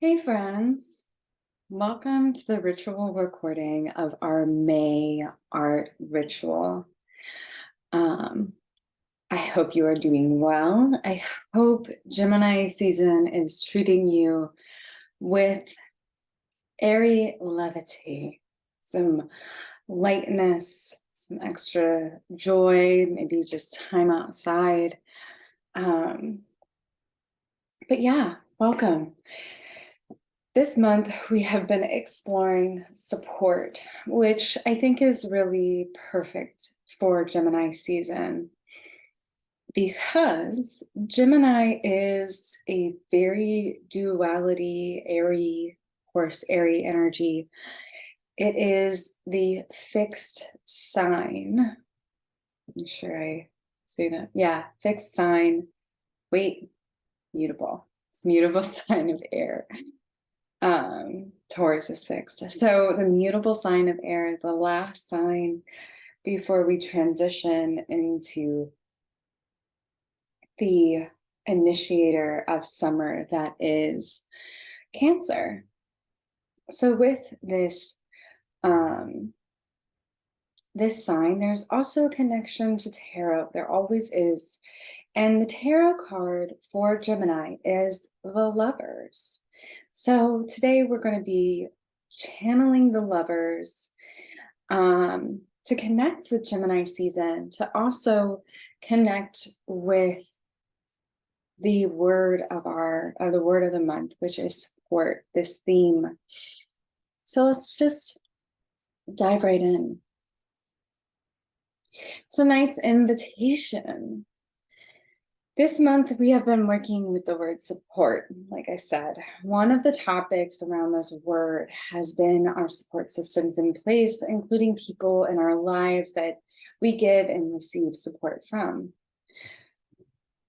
Hey friends, welcome to the ritual recording of our May art ritual. Um, I hope you are doing well. I hope Gemini season is treating you with airy levity, some lightness, some extra joy, maybe just time outside. Um, but yeah, welcome. This month, we have been exploring support, which I think is really perfect for Gemini season because Gemini is a very duality, airy, of course, airy energy. It is the fixed sign. I'm sure I say that. Yeah, fixed sign. Wait, mutable. It's mutable sign of air. Taurus is fixed. So the mutable sign of air, the last sign before we transition into the initiator of summer, that is Cancer. So with um, this sign, there's also a connection to tarot. There always is. And the tarot card for Gemini is the Lovers. So today we're going to be channeling the Lovers to connect with Gemini season, to also connect with the word of the word of the month, which is support, this theme. So let's just dive right in. Tonight's invitation. This month, we have been working with the word support. Like I said, one of the topics around this word has been our support systems in place, including people in our lives that we give and receive support from.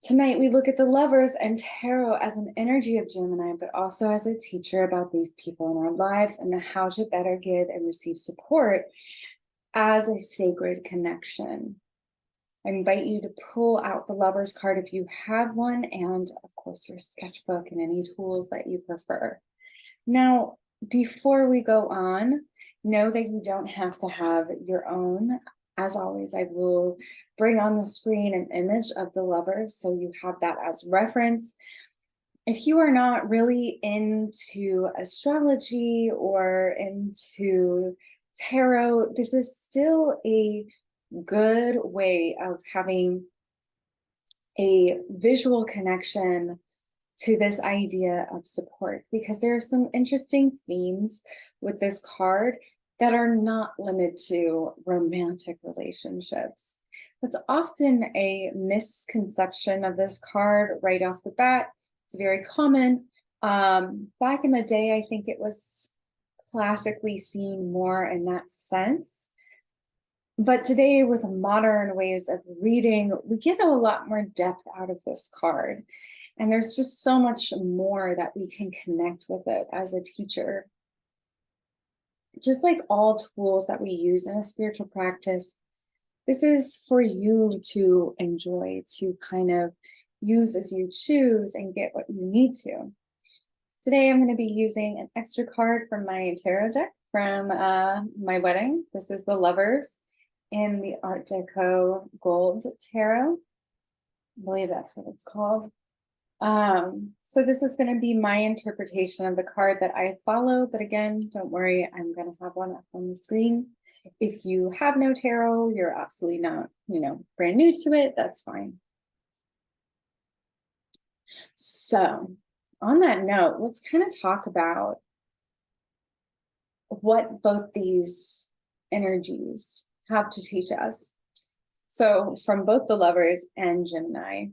Tonight, we look at the Lovers and tarot as an energy of Gemini, but also as a teacher about these people in our lives and how to better give and receive support as a sacred connection. I invite you to pull out the Lovers card if you have one, and of course your sketchbook and any tools that you prefer. Now, before we go on, know that you don't have to have your own. As always, I will bring on the screen an image of the Lovers so you have that as reference. If you are not really into astrology or into tarot, this is still a good way of having a visual connection to this idea of support, because there are some interesting themes with this card that are not limited to romantic relationships. That's often a misconception of this card right off the bat. It's very common. Back in the day, I think it was classically seen more in that sense. But today, with modern ways of reading, we get a lot more depth out of this card. And there's just so much more that we can connect with it as a teacher. Just like all tools that we use in a spiritual practice, this is for you to enjoy, to kind of use as you choose and get what you need to. Today, I'm going to be using an extra card from my tarot deck from my wedding. This is the Lovers in the Art Deco Gold Tarot. I believe that's what it's called. So this is going to be my interpretation of the card that I follow, but again, don't worry, I'm going to have one up on the screen. If you have no tarot, you're absolutely not, brand new to it, that's fine. So on that note, let's kind of talk about what both these energies have to teach us. So from both the Lovers and Gemini,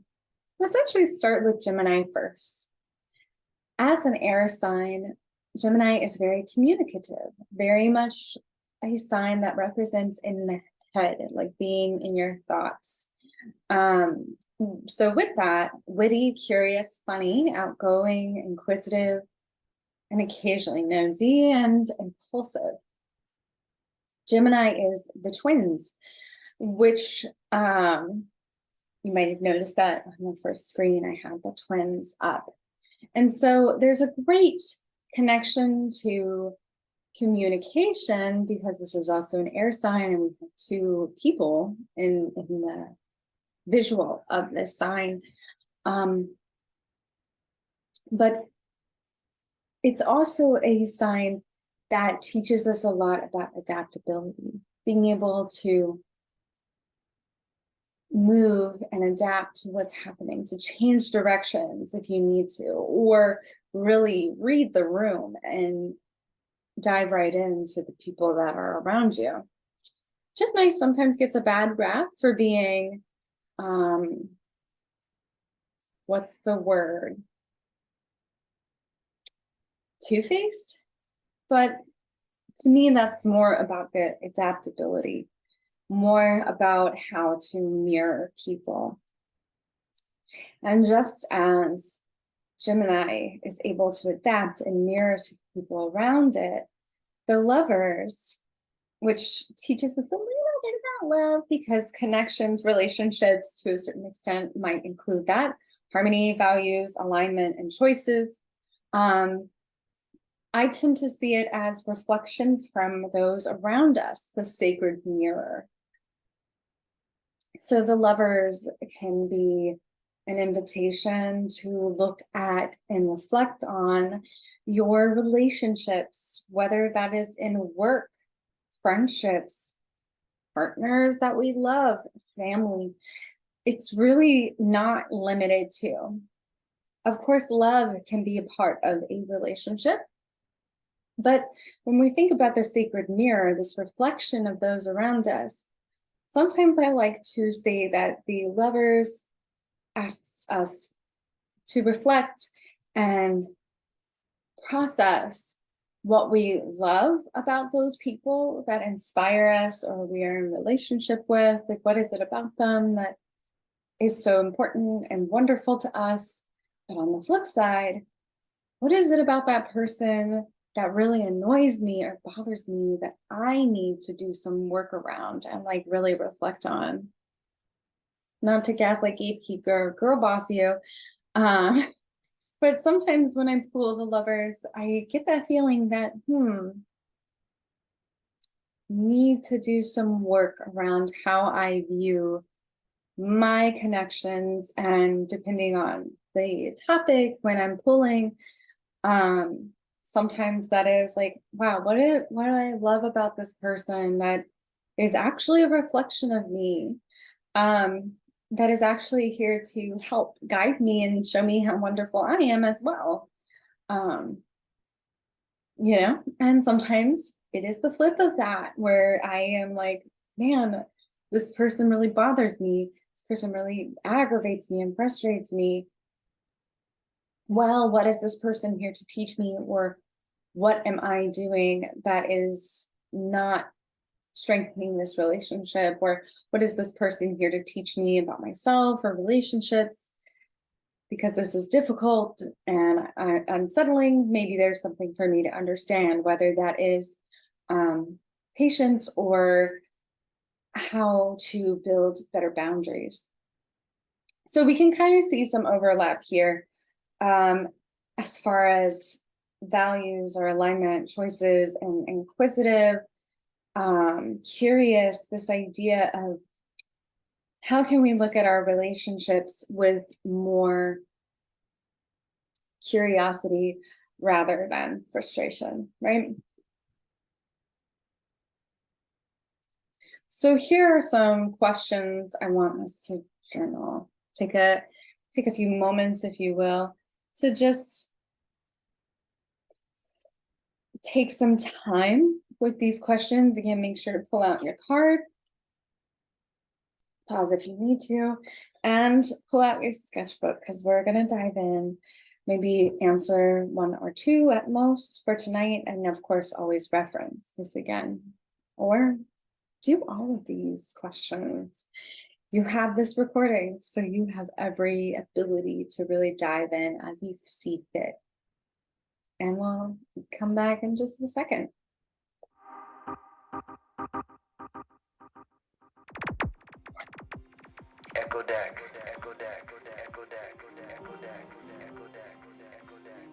let's actually start with Gemini first. As an air sign, Gemini is very communicative, very much a sign that represents in the head, like being in your thoughts. So with that, witty, curious, funny, outgoing, inquisitive, and occasionally nosy and impulsive. Gemini is the twins, which you might have noticed that on the first screen, I had the twins up. And so there's a great connection to communication, because this is also an air sign and we have two people in the visual of this sign. But it's also a sign that teaches us a lot about adaptability, being able to move and adapt to what's happening, to change directions if you need to, or really read the room and dive right into the people that are around you. Gemini sometimes gets a bad rap for being, what's the word? Two-faced? But to me, that's more about the adaptability, more about how to mirror people. And just as Gemini is able to adapt and mirror to people around it, the Lovers, which teaches us a little bit about love, because connections, relationships to a certain extent might include that, harmony, values, alignment, and choices. I tend to see it as reflections from those around us, the sacred mirror. So the Lovers can be an invitation to look at and reflect on your relationships, whether that is in work, friendships, partners that we love, family. It's really not limited to. Of course, love can be a part of a relationship. But when we think about the sacred mirror, this reflection of those around us, sometimes I like to say that the Lovers asks us to reflect and process what we love about those people that inspire us or we are in relationship with. Like, what is it about them that is so important and wonderful to us? But on the flip side, what is it about that person that really annoys me or bothers me that I need to do some work around and like really reflect on? Not to gaslight, gatekeep, or girl boss you, but sometimes when I pull the Lovers, I get that feeling that need to do some work around how I view my connections, and depending on the topic when I'm pulling, sometimes that is like, wow, what do I love about this person that is actually a reflection of me, that is actually here to help guide me and show me how wonderful I am as well. And sometimes it is the flip of that, where I am like, man, this person really bothers me. This person really aggravates me and frustrates me. Well, what is this person here to teach me? Or what am I doing that is not strengthening this relationship? Or what is this person here to teach me about myself or relationships? Because this is difficult and unsettling, maybe there's something for me to understand, whether that is patience or how to build better boundaries. So we can kind of see some overlap here as far as values or alignment, choices, and inquisitive, curious, this idea of how can we look at our relationships with more curiosity rather than frustration, right? So here are some questions I want us to journal. Take a few moments, if you will, to just take some time with these questions. Again, make sure to pull out your card, pause if you need to, and pull out your sketchbook, because we're going to dive in, maybe answer one or two at most for tonight, and of course always reference this again, or do all of these questions. You have this recording, so you have every ability to really dive in as you see fit. And we'll come back in just a second. Echo deck, echo deck, echo deck, echo deck, echo deck, echo deck, echo deck.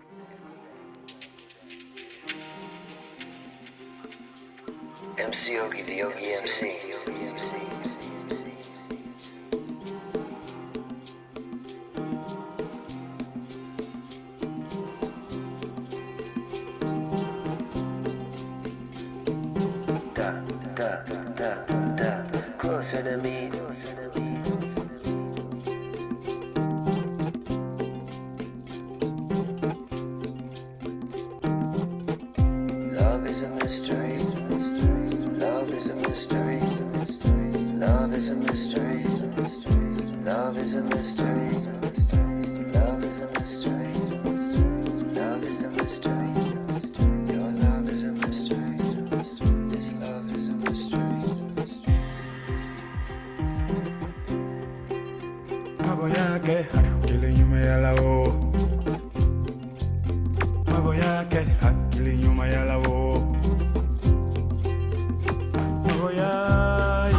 MC Yogi, the Yogi MC. Da, da, da, da, closer to me. Love is a mystery. Love is a mystery. Love is a mystery. Love is a mystery. Love is a mystery. Love is a mystery. Your love is a mystery. This love is a mystery. Magoyake, hakili nyuma ya lao. Magoyake, hakili nyuma ya lao. Magoya,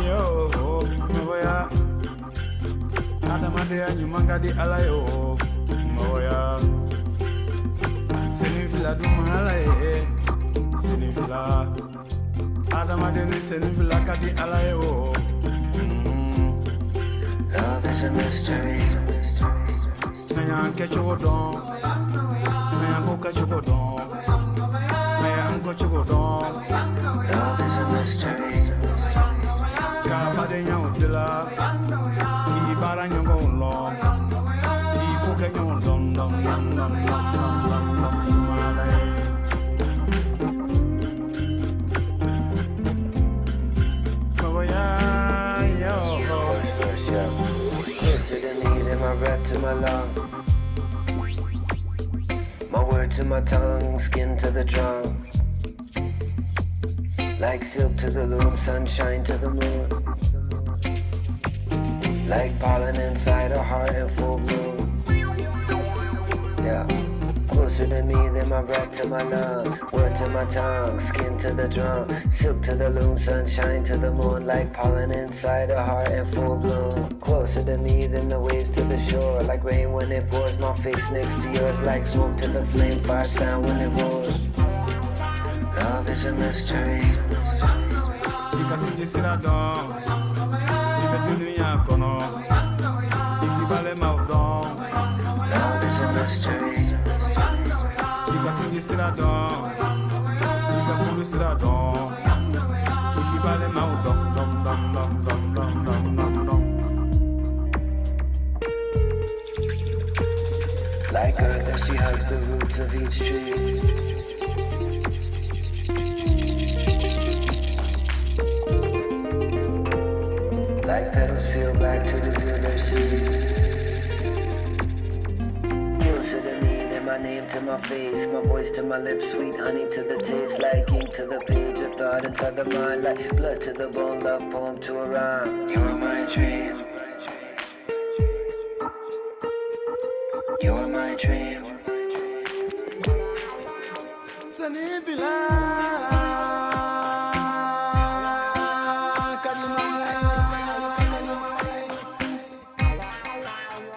yo, magoya. Adamade ya nyuma ngadi alayo. Magoya. Senifila dumala ye. Senifila. Adamade ni senifila kadi alayo. Love is a mystery. Nayan kechogodon. Nayan go kechogodon. Nayan go kechogodon. Love is a mystery. Kabade nyawdila. Ki bara nyongo lo. Ki kuke nyongo dom dom dom dom dom dom dom dom malay. Magoya yo. First, yeah. Closer to me than my breath to my lung. My word to my tongue, skin to the drum. Like silk to the loom, sunshine to the moon. Like pollen inside a heart in full bloom. Yeah. Closer to me than my breath to my lung. Word to my tongue, skin to the drum. Silk to the loom, sunshine to the moon. Like pollen inside a heart in full bloom. Closer to me than the waves to the shore. Like rain when it pours, my face next to yours. Like smoke to the flame, fire sound when it roars. Love is a mystery. Ikasiji siradon. Ibe dunia kono. Ikibale maudon. Love is a mystery. Ikasiji siradon. Ikafulu siradon. Ikibale maudon dom dom dom dom dom dom dom dom. Like earth as she hugs the roots of each tree. Like petals peel back to reveal their seed. Closer to me than my name to my face. My voice to my lips, sweet honey to the taste. Like ink to the page, a thought inside the mind. Like blood to the bone, love poem to a rhyme. You're my dream. You're my dream. Sanivila.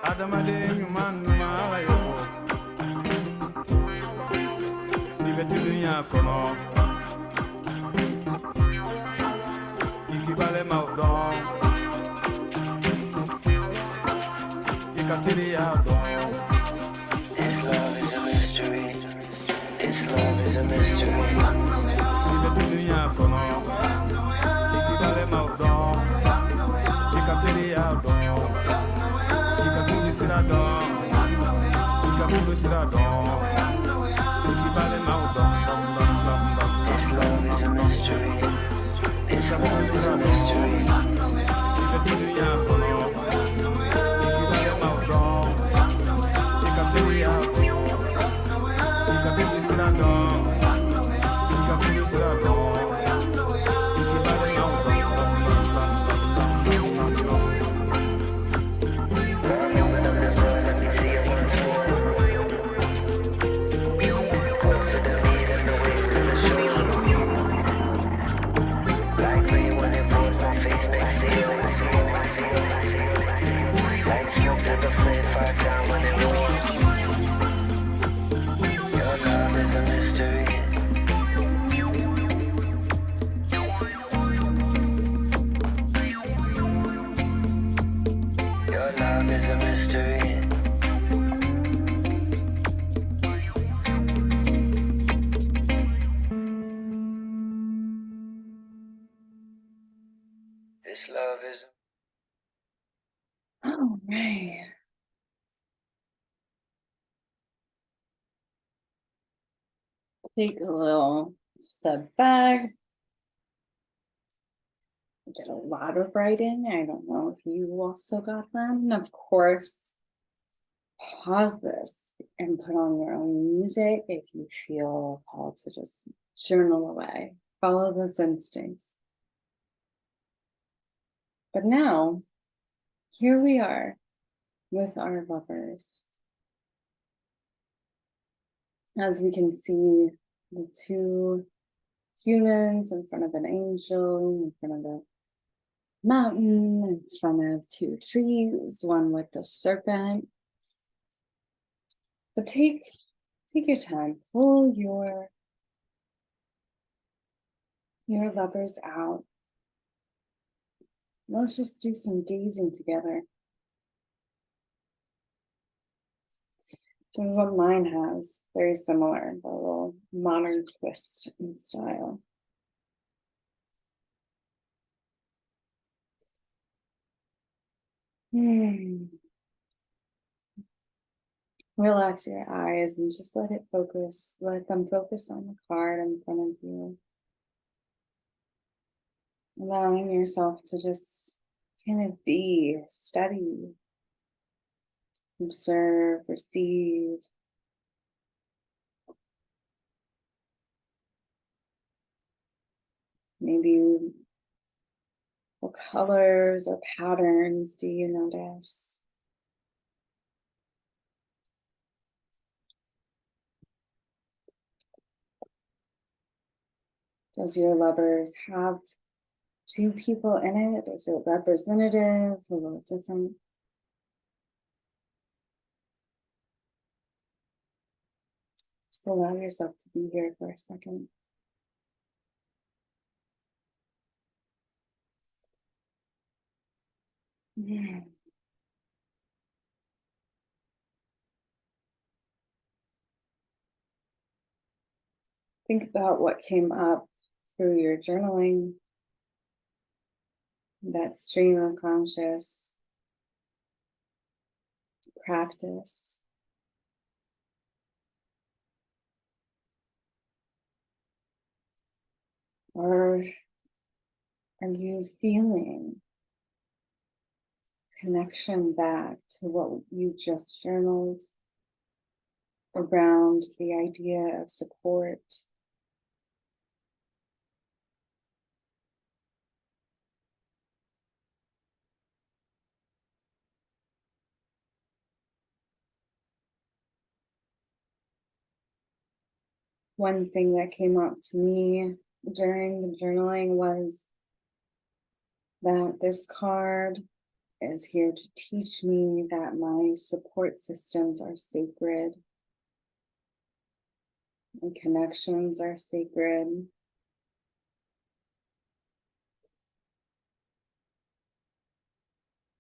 Adamade nyuman numala yo. Ibe dunia kono. Ikibale maudon. Ikatiri adon. This love is a mystery. This love is a mystery. Ibe dunia kono. Ikibale maudon. Ikatiri adon. Ikasiji siradon. Ikafulu siradon. Ikibale maudon dom dom dom dom. This love is a mystery. This love is a mystery. Ibe dunia kono. Ikibale maudon. Ikatiri adon. Ikasiji siradon. Ikafulu siradon. Ikibale maudon dom dom dom dom dom dom dom. Come open up this world, let me see it once more. Closer to me than the waves to the shore. Like rain when it pours, my face next to you. Like smoke to the flame, fire sound when it roars. Your love is a mystery. This love is. All right. Take a little step back. I did a lot of writing. I don't know if you also got that. And of course, pause this and put on your own music if you feel called to just journal away. Follow those instincts. But now, here we are with our lovers. As we can see, the two humans in front of an angel, in front of a mountain, in front of two trees, one with the serpent. But take your time, pull your lovers out. Let's just do some gazing together. This is what mine has, very similar, but a little modern twist in style. Relax your eyes and just let them focus on the card in front of you. Allowing yourself to just kind of be steady, observe, receive. Maybe what colors or patterns do you notice? Does your lovers have two people in it? Is it representative, a little different? Just allow yourself to be here for a second. Think about what came up through your journaling, that stream of conscious practice. Or are you feeling connection back to what you just journaled around the idea of support? One thing that came up to me during the journaling was that this card is here to teach me that my support systems are sacred. My connections are sacred.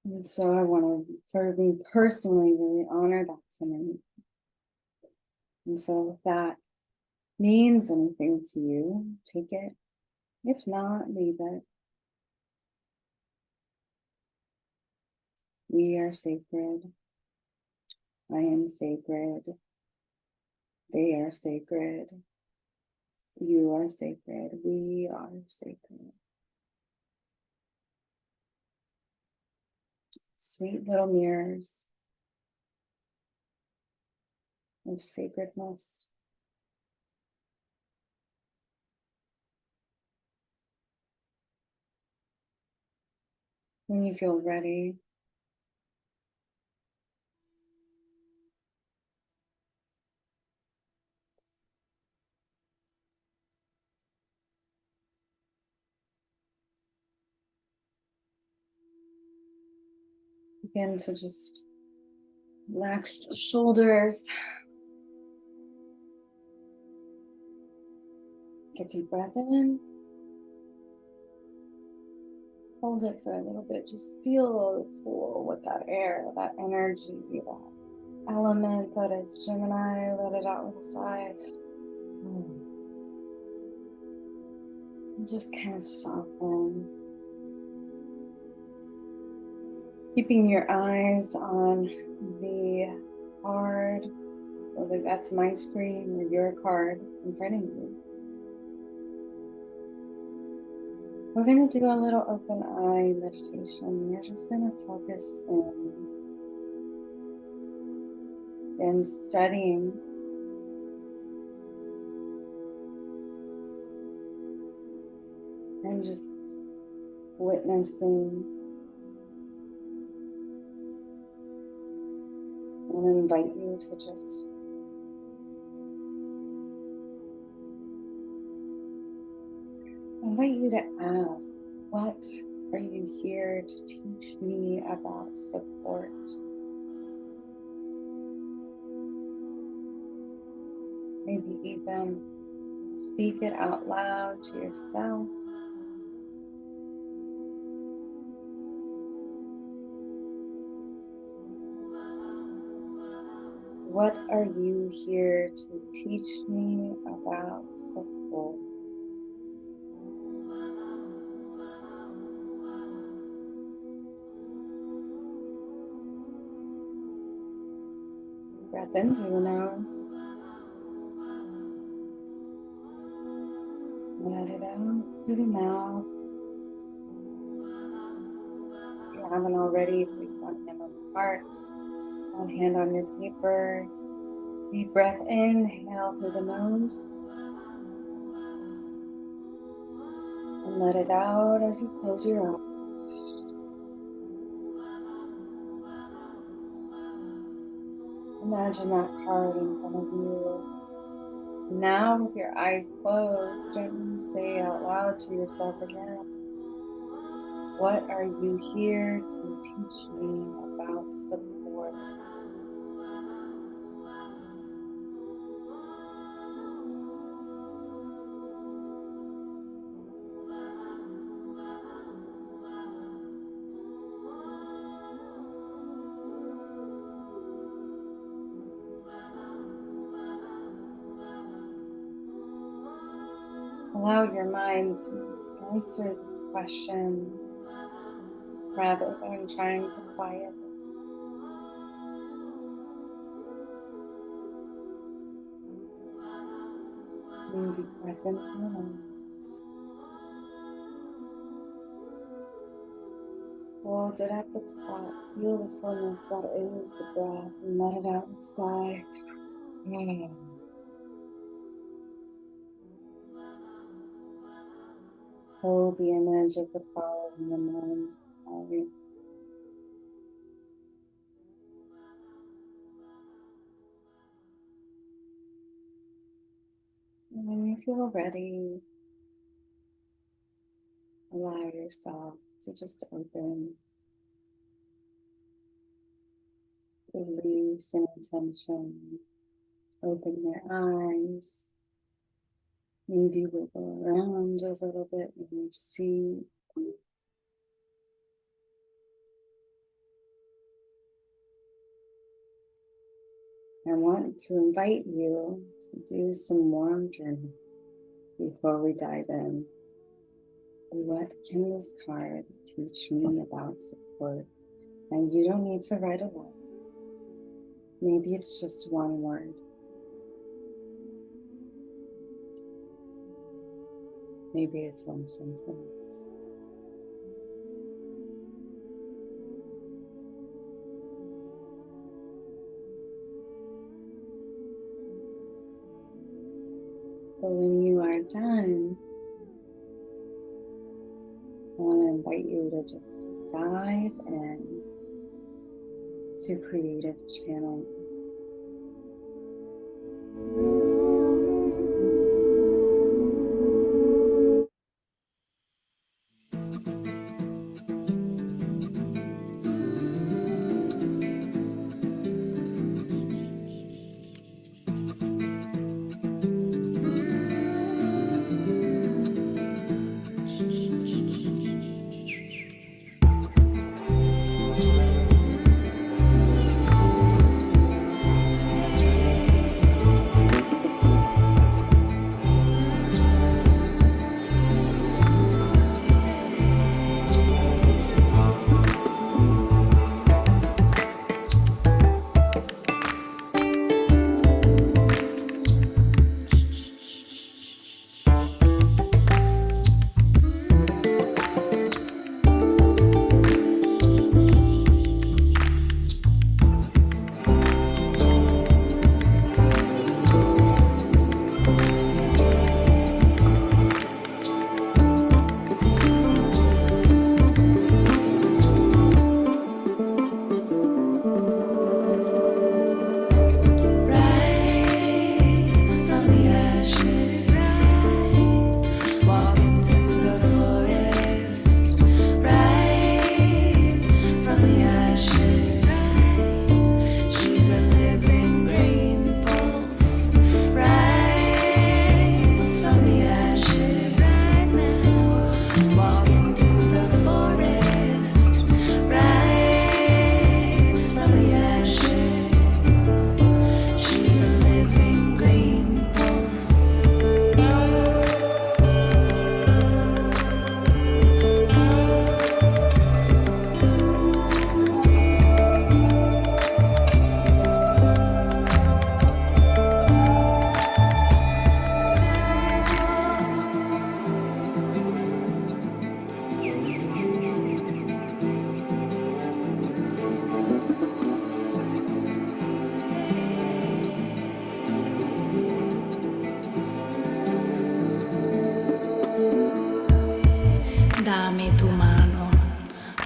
And so I want to, for me personally, really honor that tonight. And so if that means anything to you, take it. If not, leave it. We are sacred. I am sacred. They are sacred. You are sacred. We are sacred. Sweet little mirrors of sacredness. When you feel ready, begin to just relax the shoulders. Get a deep breath in. Hold it for a little bit. Just feel full with that air, that energy, that element that is Gemini. Let it out with a sigh. And just kind of soften. Keeping your eyes on the card, whether that's my screen or your card in front of you. We're going to do a little open eye meditation. We're just going to focus in and studying and just witnessing and invite you to just ask, what are you here to teach me about support? Maybe even speak it out loud to yourself. What are you here to teach me about support? Breath in through the nose. Let it out through the mouth. If you haven't already, place one hand on the heart, one hand on your paper. Deep breath in, inhale through the nose. And let it out as you close your eyes. Imagine that card in front of you. Now with your eyes closed, gently say out loud to yourself again, what are you here to teach me about support? Allow your mind to answer this question rather than trying to quiet it. And deep breath in from the nose. Hold it at the top. Feel the fullness that is the breath and let it out with a sigh. Hold the image of the card in your mind's eye. And when you feel ready, allow yourself to just open, release an intention, open your eyes, maybe wiggle around a little bit in your seat. I want to invite you to do some warm journaling before we dive in. What can this card teach me about support? And you don't need to write a lot. Maybe it's just one word. Maybe it's one sentence. But when you are done, I want to invite you to just dive in to creative channeling.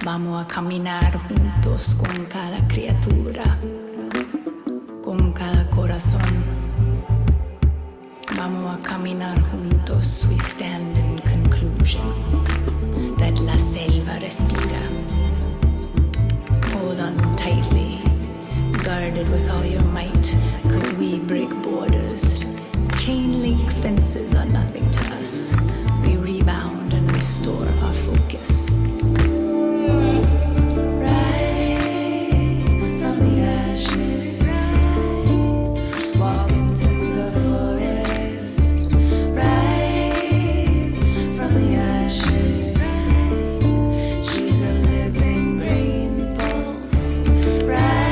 Vamos a caminar juntos con cada criatura, con cada corazón. Vamos a caminar juntos. We stand in conclusion that la selva respira. Hold on tightly, guarded with all your might, 'cause we break borders. Chain link fences are nothing to us. We rebound and restore our focus. Rise from the ashes, rise, walk into the forest. Rise from the ashes, rise, she's a living green pulse. Rise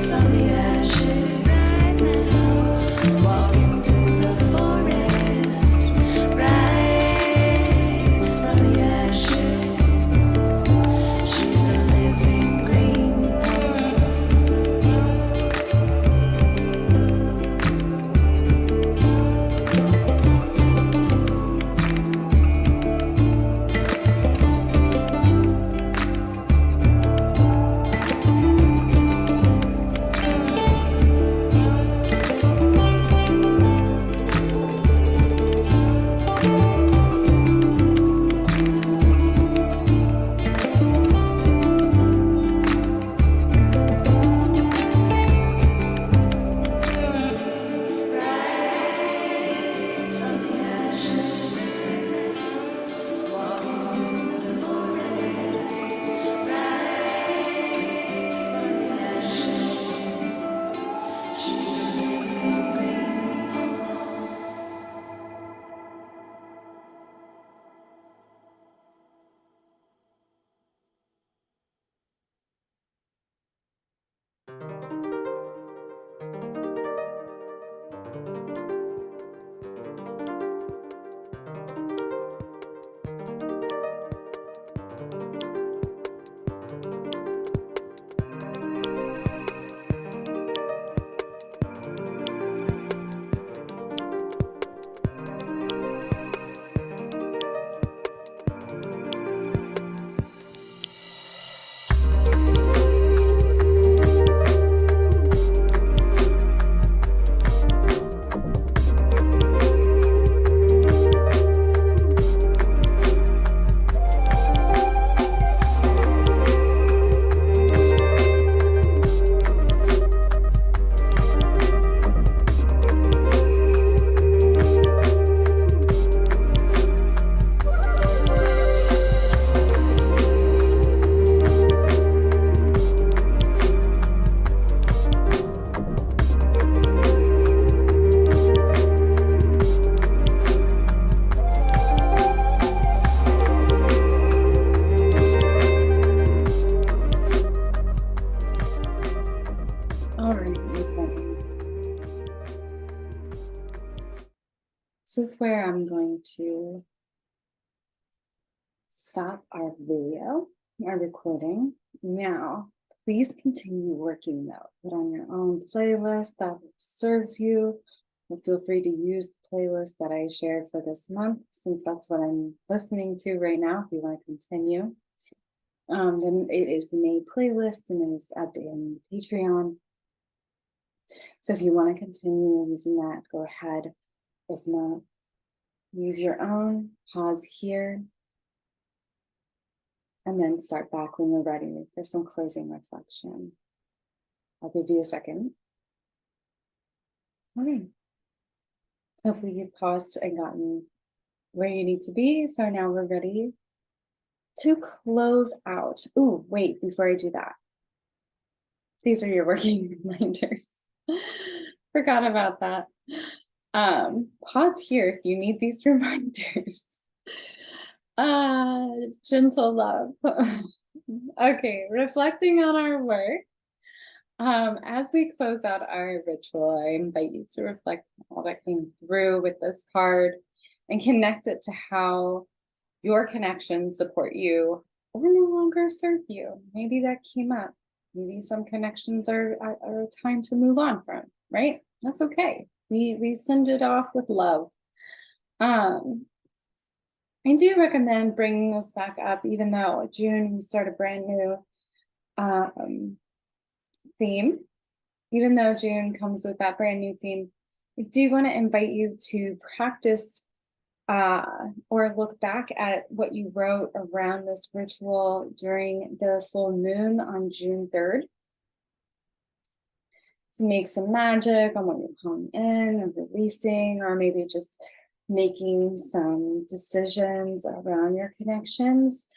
from the ashes, rise now, walk into the forest. Rise from the ashes, she's a living green pulse. Rise from the ashes, walk into the forest. Rise from the ashes, she's a living green pulse. All right, my friends. This is where I'm going to stop our video, our recording. Now, please continue working though. Put on your own playlist that serves you. And feel free to use the playlist that I shared for this month, since that's what I'm listening to right now. If you want to continue, then it is the May playlist and it is at the Patreon. So if you want to continue using that, go ahead. If not, use your own, pause here, and then start back when you're ready for some closing reflection. I'll give you a second. All right. Hopefully you've paused and gotten where you need to be. So now we're ready to close out. Oh, wait, before I do that, these are your working reminders. Forgot about that. Pause here if you need these reminders. Gentle love. Okay, reflecting on our work. As we close out our ritual, I invite you to reflect on all that came through with this card and connect it to how your connections support you or no longer serve you. Maybe that came up. Maybe some connections are time to move on from, right? That's okay. We send it off with love. I do recommend bringing this back up, even though June we start a brand new theme. Even though June comes with that brand new theme, I do want to invite you to practice or look back at what you wrote around this ritual during the full moon on June 3rd. To make some magic on what you're calling in or releasing, or maybe just making some decisions around your connections.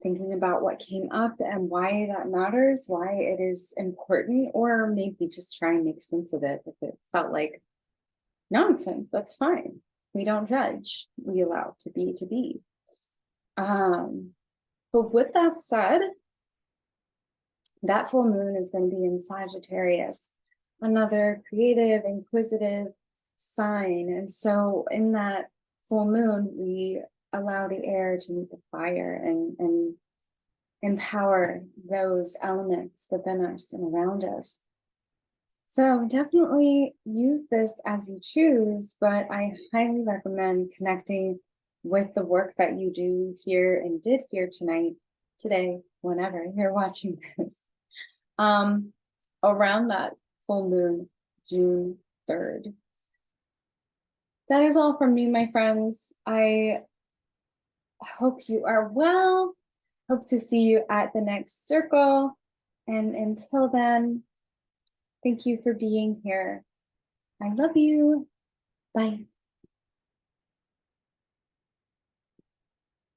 Thinking about what came up and why that matters, why it is important, or maybe just try and make sense of it. If it felt like nonsense, that's fine. We don't judge. We allow to be to be. But with that said, that full moon is going to be in Sagittarius, another creative, inquisitive sign. And so in that full moon, we allow the air to meet the fire and empower those elements within us and around us. So definitely use this as you choose, but I highly recommend connecting with the work that you do here and did here tonight, today, whenever you're watching this, around that full moon, June 3rd. That is all from me, my friends. I hope you are well. Hope to see you at the next circle. And until then, thank you for being here. I love you. Bye.